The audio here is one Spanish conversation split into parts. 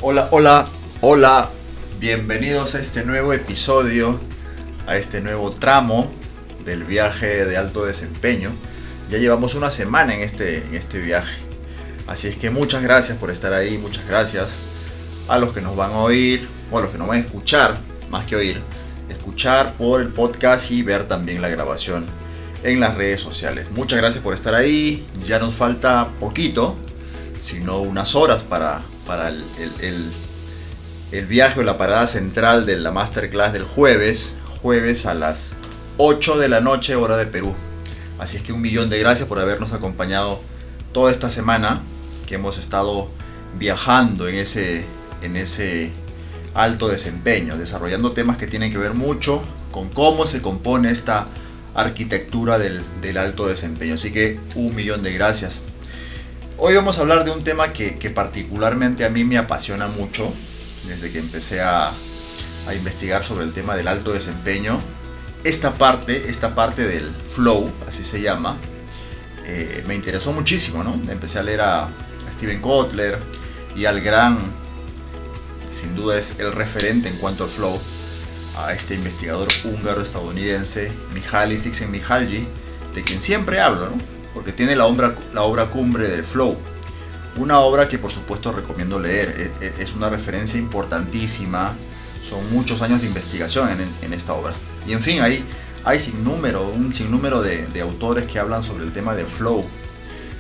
Hola, hola, hola. Bienvenidos a este nuevo episodio, a este nuevo tramo del viaje de alto desempeño. Ya llevamos una semana en este viaje. Así es que muchas gracias por estar ahí, muchas gracias a los que nos van a oír, o a los que nos van a escuchar, más que oír, escuchar por el podcast y ver también la grabación en las redes sociales. Muchas gracias por estar ahí. Ya nos falta poquito, sino unas horas para el viaje o la parada central de la masterclass del jueves a las 8 de la noche, hora de Perú. Así es que 1.000.000 de gracias por habernos acompañado toda esta semana que hemos estado viajando en ese alto desempeño, desarrollando temas que tienen que ver mucho con cómo se compone esta arquitectura del alto desempeño. Así que 1.000.000 de gracias. Hoy vamos a hablar de un tema que particularmente a mí me apasiona mucho desde que empecé a investigar sobre el tema del alto desempeño. Esta parte del flow, así se llama, me interesó muchísimo, ¿no? Empecé a leer a Steven Kotler y al gran, sin duda es el referente en cuanto al flow, a este investigador húngaro-estadounidense, Mihaly Csikszentmihalyi, de quien siempre hablo, ¿no? Porque tiene la obra cumbre del flow. Una obra que por supuesto recomiendo leer. Es una referencia importantísima. Son muchos años de investigación en esta obra. Y en fin, hay un sinnúmero de autores que hablan sobre el tema del flow,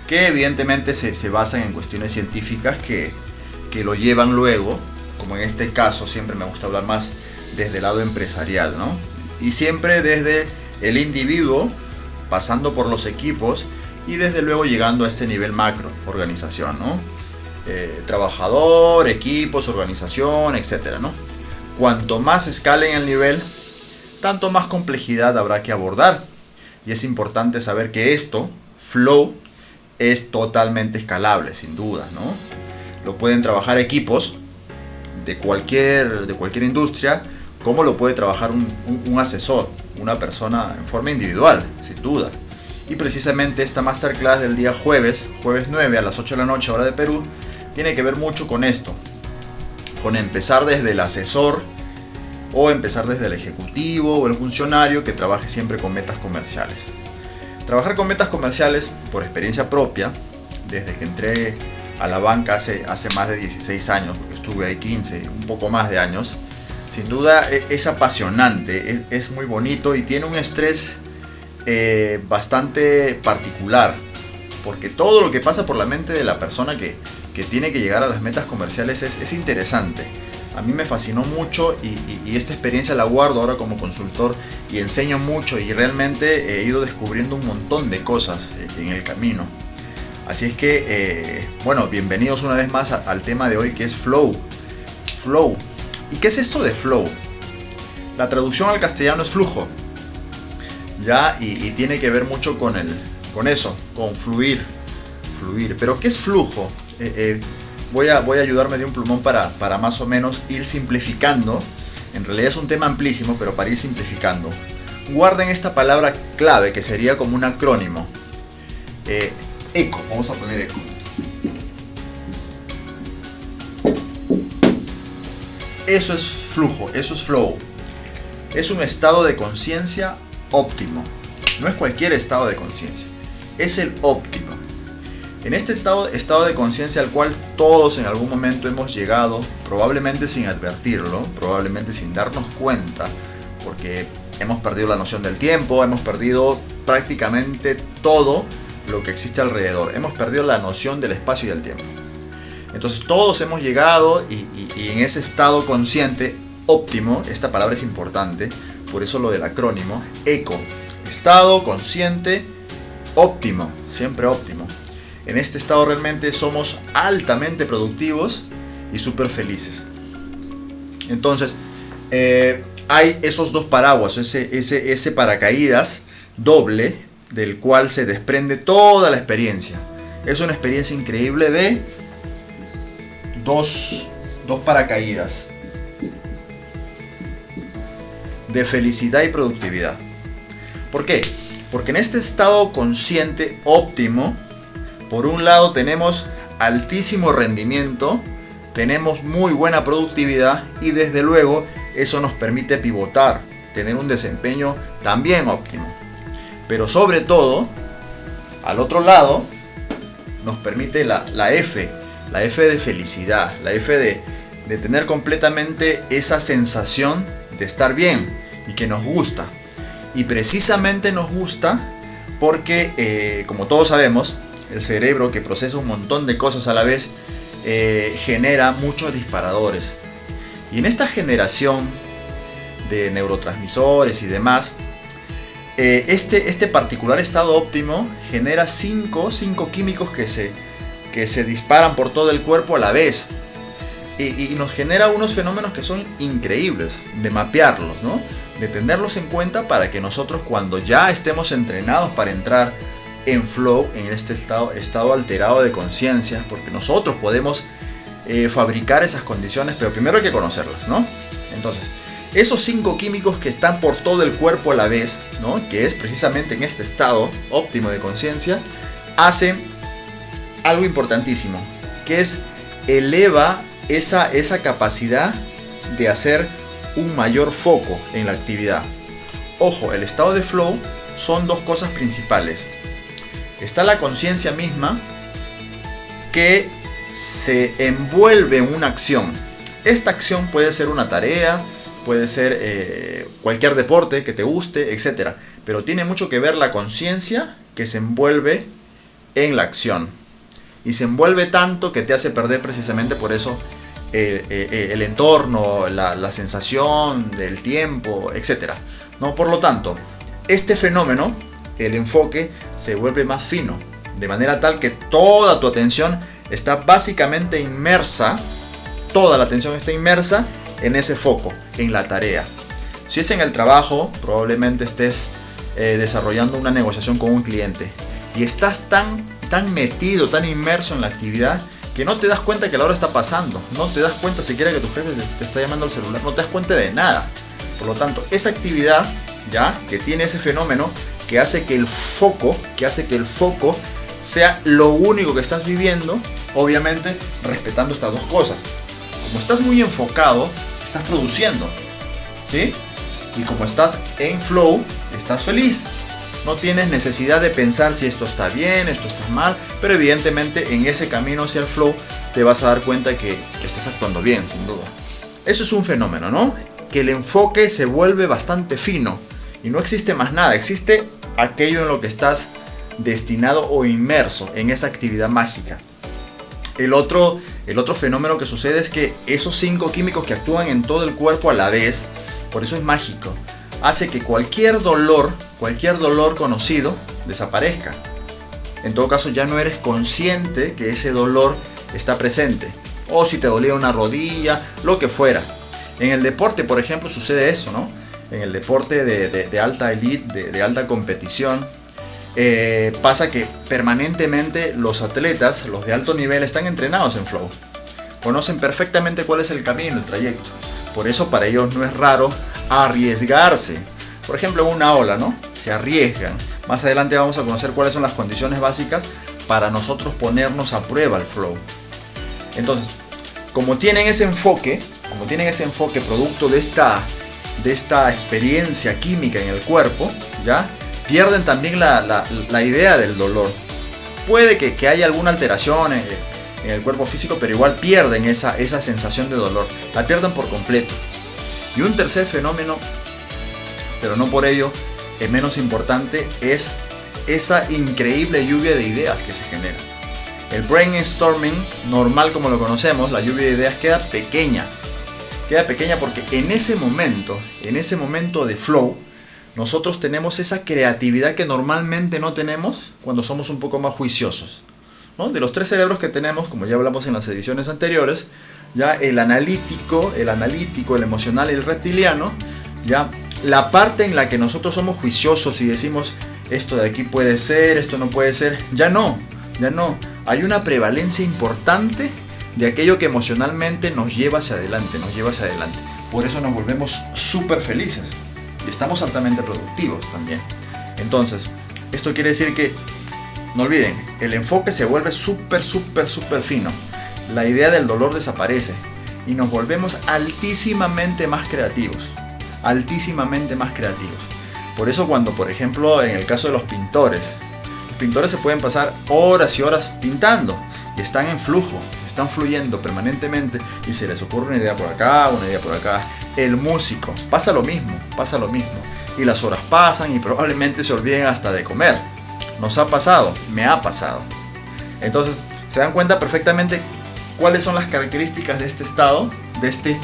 que evidentemente se basan en cuestiones científicas que lo llevan luego, como en este caso siempre me gusta hablar más desde el lado empresarial, ¿no? Y siempre desde el individuo, pasando por los equipos y desde luego llegando a este nivel macro, organización, ¿no? Trabajador, equipos, organización, etcétera, ¿no? Cuanto más escalen el nivel, tanto más complejidad habrá que abordar. Y es importante saber que esto, flow, es totalmente escalable, sin duda, ¿no? Lo pueden trabajar equipos de cualquier industria, como lo puede trabajar un asesor, una persona en forma individual, sin duda. Y precisamente esta masterclass del día jueves 9 a las 8 de la noche, hora de Perú, tiene que ver mucho con esto, con empezar desde el asesor o empezar desde el ejecutivo o el funcionario que trabaje siempre con metas comerciales. Trabajar con metas comerciales, por experiencia propia, desde que entré a la banca hace más de 16 años, porque estuve ahí 15, un poco más de años, sin duda es apasionante, es muy bonito y tiene un estrés bastante particular, porque todo lo que pasa por la mente de la persona que tiene que llegar a las metas comerciales es interesante. A mí me fascinó mucho y esta experiencia la guardo ahora como consultor y enseño mucho y realmente he ido descubriendo un montón de cosas en el camino. Así es que, bueno, bienvenidos una vez más al tema de hoy, que es flow. Flow. ¿Y qué es esto de flow? La traducción al castellano es flujo, ¿ya? Y tiene que ver mucho con eso, con fluir. Pero ¿qué es flujo? Voy a ayudarme de un plumón para más o menos ir simplificando. En realidad es un tema amplísimo, pero para ir simplificando, guarden esta palabra clave que sería como un acrónimo. Eco, vamos a poner eco. Eso es flujo, eso es flow. Es un estado de conciencia óptimo. No es cualquier estado de conciencia, es el óptimo. En este estado de conciencia al cual todos en algún momento hemos llegado, probablemente sin advertirlo, probablemente sin darnos cuenta, porque hemos perdido la noción del tiempo, hemos perdido prácticamente todo lo que existe alrededor, hemos perdido la noción del espacio y del tiempo. Entonces todos hemos llegado y en ese estado consciente óptimo, esta palabra es importante, por eso lo del acrónimo, ECO, estado consciente óptimo, siempre óptimo. En este estado realmente somos altamente productivos y súper felices. Entonces, hay esos dos paraguas, ese paracaídas doble del cual se desprende toda la experiencia. Es una experiencia increíble de dos paracaídas de felicidad y productividad. ¿Por qué? Porque en este estado consciente óptimo, por un lado tenemos altísimo rendimiento, tenemos muy buena productividad y desde luego eso nos permite pivotar, tener un desempeño también óptimo. Pero sobre todo, al otro lado, nos permite la F de felicidad, la F de tener completamente esa sensación de estar bien y que nos gusta. Y precisamente nos gusta porque, como todos sabemos, el cerebro, que procesa un montón de cosas a la vez, genera muchos disparadores. Y en esta generación de neurotransmisores y demás, este particular estado óptimo genera cinco químicos que se disparan por todo el cuerpo a la vez. Y nos genera unos fenómenos que son increíbles de mapearlos, ¿no? De tenerlos en cuenta para que nosotros, cuando ya estemos entrenados para entrar en flow, en este estado alterado de conciencia, porque nosotros podemos fabricar esas condiciones, pero primero hay que conocerlas, ¿no? Entonces, esos 5 químicos que están por todo el cuerpo a la vez, ¿no? Que es precisamente en este estado óptimo de conciencia, hacen algo importantísimo, que es eleva esa capacidad de hacer un mayor foco en la actividad. Ojo, el estado de flow son 2 cosas principales. Está la conciencia misma, que se envuelve en una acción. Esta acción puede ser una tarea, puede ser cualquier deporte que te guste, etc. Pero tiene mucho que ver la conciencia que se envuelve en la acción. Y se envuelve tanto que te hace perder precisamente por eso el entorno, la sensación del tiempo, etc. ¿No? Por lo tanto, este fenómeno, el enfoque, se vuelve más fino, de manera tal que toda tu atención está básicamente inmersa, toda la atención está inmersa en ese foco, en la tarea. Si es en el trabajo, probablemente estés desarrollando una negociación con un cliente y estás tan metido, tan inmerso en la actividad, que no te das cuenta que la hora está pasando, no te das cuenta siquiera que tu jefe te está llamando al celular, no te das cuenta de nada. Por lo tanto, esa actividad, ya, que tiene ese fenómeno que hace que el foco sea lo único que estás viviendo, obviamente respetando estas 2 cosas. Como estás muy enfocado, estás produciendo, ¿sí? Y como estás en flow, estás feliz. No tienes necesidad de pensar si esto está bien, esto está mal, pero evidentemente en ese camino hacia el flow te vas a dar cuenta que estás actuando bien, sin duda. Eso es un fenómeno, ¿no? Que el enfoque se vuelve bastante fino y no existe más nada, existe aquello en lo que estás destinado o inmerso en esa actividad mágica. El otro fenómeno que sucede es que esos 5 químicos que actúan en todo el cuerpo a la vez, por eso es mágico, hace que cualquier dolor conocido desaparezca. En todo caso, ya no eres consciente que ese dolor está presente. O si te dolía una rodilla, lo que fuera. En el deporte, por ejemplo, sucede eso, ¿no? En el deporte de alta elite, de alta competición, pasa que permanentemente los atletas, los de alto nivel, están entrenados en flow. Conocen perfectamente cuál es el camino, el trayecto. Por eso para ellos no es raro arriesgarse. Por ejemplo, en una ola, ¿no? Se arriesgan. Más adelante vamos a conocer cuáles son las condiciones básicas para nosotros ponernos a prueba el flow. Entonces, como tienen ese enfoque producto de esta experiencia química en el cuerpo, ¿ya? Pierden también la idea del dolor. Puede que haya alguna alteración en el cuerpo físico, pero igual pierden esa sensación de dolor. La pierden por completo. Y un tercer fenómeno, pero no por ello menos importante, es esa increíble lluvia de ideas que se genera. El brainstorming normal, como lo conocemos, la lluvia de ideas, queda pequeña porque en ese momento de flow, nosotros tenemos esa creatividad que normalmente no tenemos cuando somos un poco más juiciosos, ¿no? De los 3 cerebros que tenemos, como ya hablamos en las ediciones anteriores, ya el analítico, el emocional y el reptiliano, ya la parte en la que nosotros somos juiciosos y decimos esto de aquí puede ser, esto no puede ser, ya no. Hay una prevalencia importante de aquello que emocionalmente nos lleva hacia adelante. Por eso nos volvemos súper felices y estamos altamente productivos también. Entonces, esto quiere decir que, no olviden, el enfoque se vuelve súper fino. la idea del dolor desaparece y nos volvemos altísimamente más creativos. Altísimamente más creativos. Por eso cuando, por ejemplo, en el caso de los pintores se pueden pasar horas y horas pintando y están en flujo, están fluyendo permanentemente y se les ocurre una idea por acá, una idea por acá. El músico pasa lo mismo y las horas pasan y probablemente se olviden hasta de comer. Nos ha pasado, me ha pasado. Entonces se dan cuenta perfectamente cuáles son las características de este estado, de este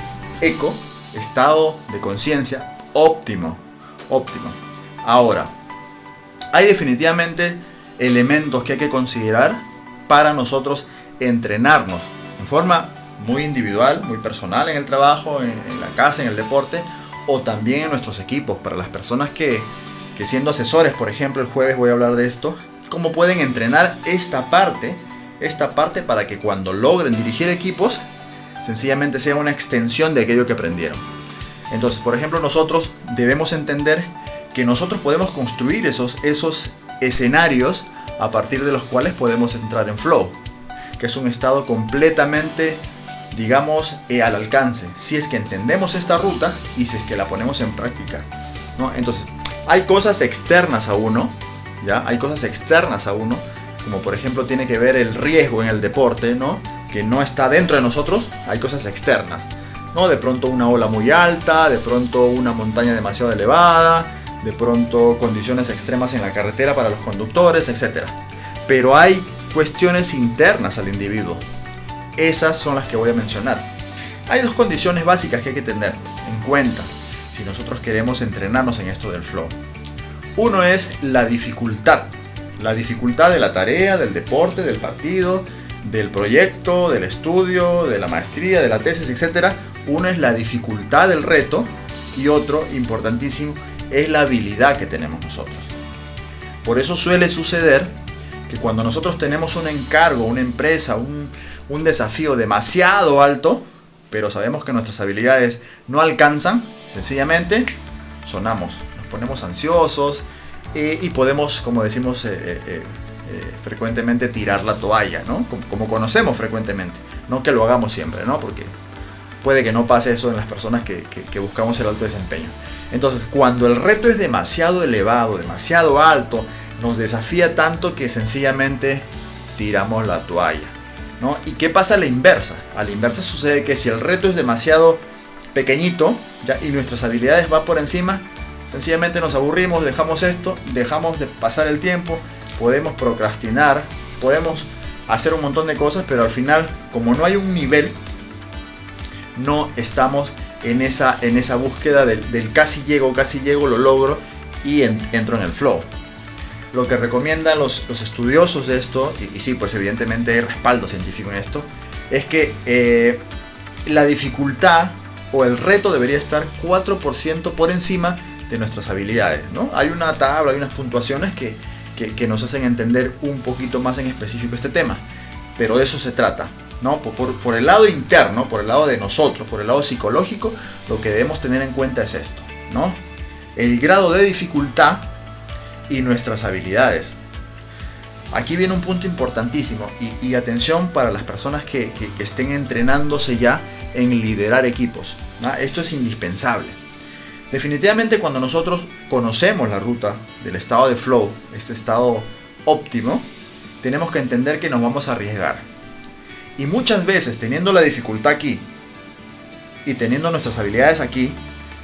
estado de conciencia óptimo. Ahora, hay definitivamente elementos que hay que considerar para nosotros entrenarnos en forma muy individual, muy personal en el trabajo, en la casa, en el deporte o también en nuestros equipos. Para las personas que siendo asesores, por ejemplo, el jueves voy a hablar de esto, cómo pueden entrenar esta parte para que cuando logren dirigir equipos sencillamente sea una extensión de aquello que aprendieron. Entonces, por ejemplo, nosotros debemos entender que nosotros podemos construir esos escenarios a partir de los cuales podemos entrar en flow, que es un estado completamente, digamos, al alcance, si es que entendemos esta ruta y si es que la ponemos en práctica, ¿no? Entonces, hay cosas externas a uno, ¿ya? Hay cosas externas a uno, como por ejemplo tiene que ver el riesgo en el deporte, ¿no? Que no está dentro de nosotros. Hay cosas externas, ¿no? De pronto una ola muy alta, de pronto una montaña demasiado elevada, de pronto condiciones extremas en la carretera para los conductores, etc. Pero hay cuestiones internas al individuo. Esas son las que voy a mencionar. Hay dos condiciones básicas que hay que tener en cuenta si nosotros queremos entrenarnos en esto del flow. Uno es la dificultad de la tarea, del deporte, del partido, del proyecto, del estudio, de la maestría, de la tesis, etc. Uno es la dificultad del reto y otro, importantísimo, es la habilidad que tenemos nosotros. Por eso suele suceder que cuando nosotros tenemos un encargo, una empresa, un desafío demasiado alto, pero sabemos que nuestras habilidades no alcanzan, sencillamente sonamos, nos ponemos ansiosos y podemos, como decimos frecuentemente, tirar la toalla, ¿no? Como conocemos frecuentemente, no que lo hagamos siempre, ¿no? Porque puede que no pase eso en las personas que buscamos el alto desempeño. Entonces, cuando el reto es demasiado elevado, demasiado alto, nos desafía tanto que sencillamente tiramos la toalla, ¿no? ¿Y qué pasa a la inversa? A la inversa sucede que si el reto es demasiado pequeñito, ¿ya? Y nuestras habilidades van por encima, sencillamente nos aburrimos, dejamos esto, dejamos de pasar el tiempo, podemos procrastinar, podemos hacer un montón de cosas, pero al final, como no hay un nivel, no estamos en esa búsqueda del casi llego, lo logro y entro en el flow. Lo que recomiendan los estudiosos de esto, y sí, pues evidentemente hay respaldo científico en esto, es que la dificultad o el reto debería estar 4% por encima de nuestras habilidades, ¿no? Hay una tabla, hay unas puntuaciones que nos hacen entender un poquito más en específico este tema, pero de eso se trata, ¿no? Por el lado interno, por el lado de nosotros, por el lado psicológico, lo que debemos tener en cuenta es esto, ¿no? El grado de dificultad y nuestras habilidades. Aquí viene un punto importantísimo y atención para las personas que estén entrenándose ya en liderar equipos, ¿no? Esto es indispensable. Definitivamente cuando nosotros conocemos la ruta del estado de flow, este estado óptimo, tenemos que entender que nos vamos a arriesgar. Y muchas veces teniendo la dificultad aquí y teniendo nuestras habilidades aquí,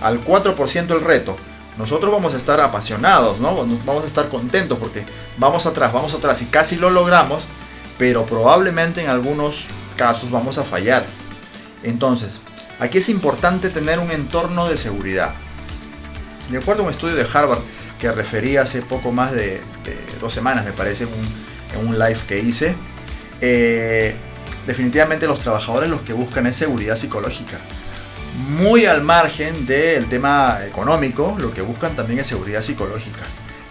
al 4% del reto, nosotros vamos a estar apasionados, ¿no? Vamos a estar contentos porque vamos atrás y casi lo logramos, pero probablemente en algunos casos vamos a fallar. Entonces, aquí es importante tener un entorno de seguridad. De acuerdo a un estudio de Harvard que referí hace poco más de 2 semanas, me parece, en un live que hice, definitivamente los trabajadores lo que buscan es seguridad psicológica. Muy al margen del tema económico, lo que buscan también es seguridad psicológica.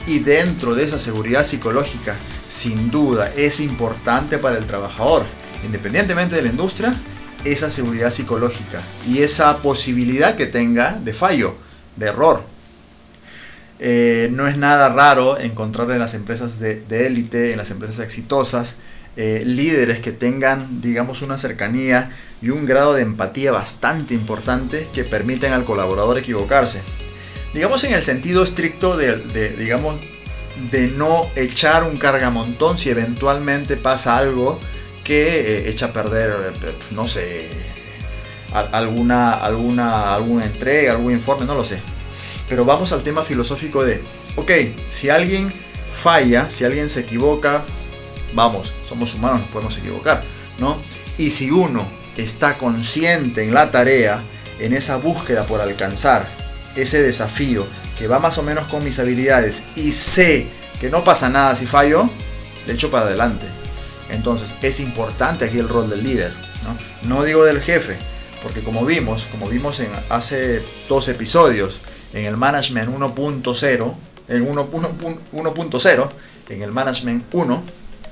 Y dentro de esa seguridad psicológica, sin duda, es importante para el trabajador, independientemente de la industria, esa seguridad psicológica y esa posibilidad que tenga de fallo, de error. No es nada raro encontrar en las empresas de élite, en las empresas exitosas, líderes que tengan, digamos, una cercanía y un grado de empatía bastante importante que permiten al colaborador equivocarse. Digamos en el sentido estricto digamos, de no echar un cargamontón si eventualmente pasa algo que echa a perder, no sé, alguna entrega, algún informe, no lo sé. Pero vamos al tema filosófico de, ok, si alguien falla, si alguien se equivoca, vamos, somos humanos, nos podemos equivocar, ¿no? Y si uno está consciente en la tarea, en esa búsqueda por alcanzar ese desafío que va más o menos con mis habilidades y sé que no pasa nada si fallo, le echo para adelante. Entonces es importante aquí el rol del líder, ¿no? No digo del jefe, porque como vimos en hace 2 episodios, en el Management 1.0, en el Management 1,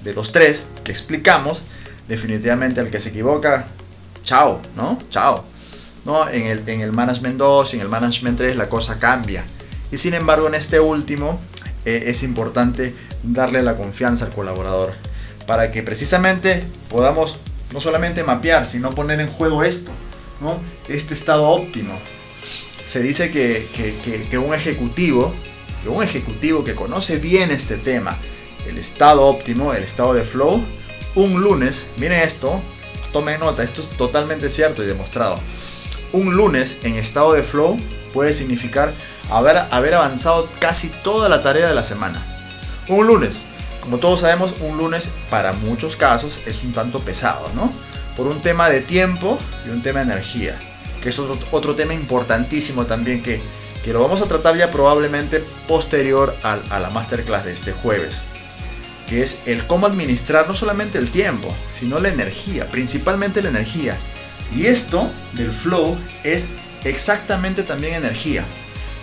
de los 3 que explicamos, definitivamente el que se equivoca, chao, ¿no? Chao. ¿No? En el Management 2 y en el Management 3 la cosa cambia. Y sin embargo en este último es importante darle la confianza al colaborador para que precisamente podamos no solamente mapear, sino poner en juego esto, ¿no? Este estado óptimo. Se dice que un ejecutivo que conoce bien este tema, el estado óptimo, el estado de flow, un lunes, miren esto, tomen nota, esto es totalmente cierto y demostrado. Un lunes en estado de flow puede significar haber avanzado casi toda la tarea de la semana. Un lunes, como todos sabemos, un lunes para muchos casos es un tanto pesado, ¿no? Por un tema de tiempo y un tema de energía, que es otro tema importantísimo también que lo vamos a tratar ya probablemente posterior a la masterclass de este jueves, que es el cómo administrar no solamente el tiempo, sino la energía, principalmente la energía. Y esto del flow es exactamente también energía,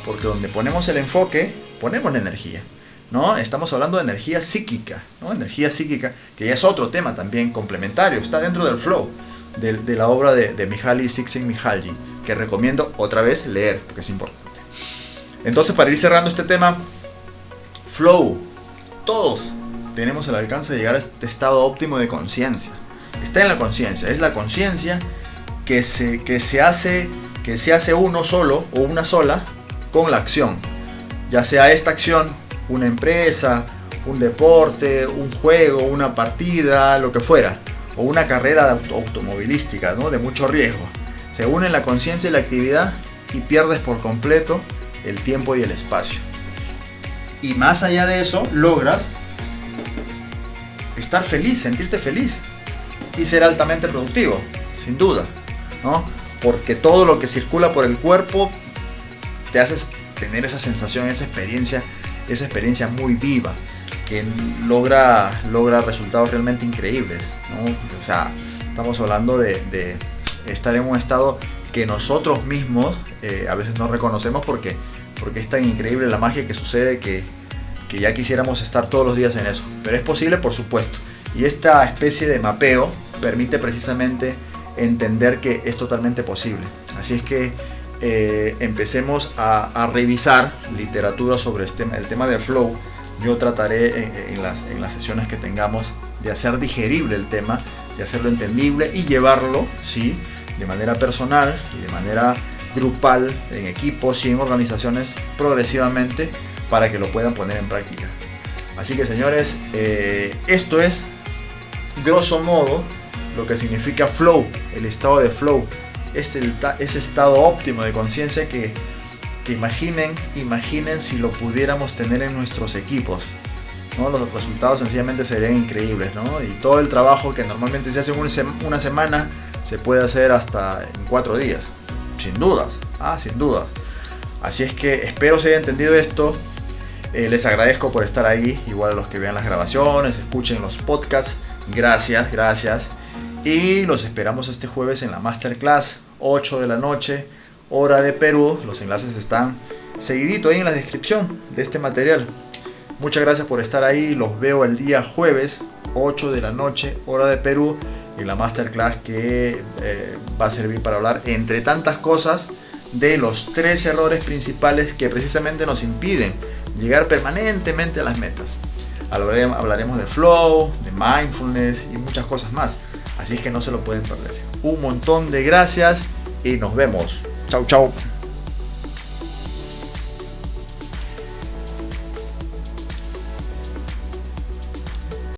porque donde ponemos el enfoque, ponemos la energía, ¿no? Estamos hablando de energía psíquica, ¿no? Energía psíquica, que ya es otro tema también complementario, está dentro del flow, de la obra de Mihaly Csikszentmihalyi, que recomiendo otra vez leer, porque es importante. Entonces, para ir cerrando este tema, flow, todos tenemos el alcance de llegar a este estado óptimo de conciencia. Está en la conciencia, es la conciencia que se hace uno solo o una sola con la acción, ya sea esta acción, una empresa, un deporte, un juego, una partida, lo que fuera, o una carrera automovilística, ¿no? De mucho riesgo. Se unen la conciencia y la actividad y pierdes por completo el tiempo y el espacio. Y más allá de eso, logras estar feliz, sentirte feliz y ser altamente productivo, sin duda, ¿no? Porque todo lo que circula por el cuerpo te hace tener esa sensación, esa experiencia muy viva, que logra resultados realmente increíbles, ¿no? O sea, estamos hablando de estar en un estado que nosotros mismos a veces no reconocemos porque es tan increíble la magia que sucede que ya quisiéramos estar todos los días en eso. Pero es posible, por supuesto. Y esta especie de mapeo permite precisamente entender que es totalmente posible. Así es que empecemos a revisar literatura sobre el tema del flow. Yo trataré en las sesiones que tengamos de hacer digerible el tema, de hacerlo entendible y llevarlo, sí, de manera personal y de manera grupal, en equipos y en organizaciones progresivamente, para que lo puedan poner en práctica. Así que, señores, esto es grosso modo lo que significa flow, el estado de flow. Es ese estado óptimo de conciencia que imaginen si lo pudiéramos tener en nuestros equipos, ¿no? Los resultados sencillamente serían increíbles, ¿no? Y todo el trabajo que normalmente se hace en una semana se puede hacer hasta en 4 días, sin dudas, sin dudas. Así es que espero se haya entendido esto. Les agradezco por estar ahí, igual a los que vean las grabaciones, escuchen los podcasts. Gracias. Y los esperamos este jueves en la Masterclass, 8 de la noche, hora de Perú. Los enlaces están seguidito ahí en la descripción de este material. Muchas gracias por estar ahí. Los veo el día jueves, 8 de la noche, hora de Perú, en la Masterclass que va a servir para hablar, entre tantas cosas, de los 3 errores principales que precisamente nos impiden llegar permanentemente a las metas. Hablaremos de flow, de mindfulness y muchas cosas más. Así es que no se lo pueden perder. Un montón de gracias y nos vemos. Chau, chau.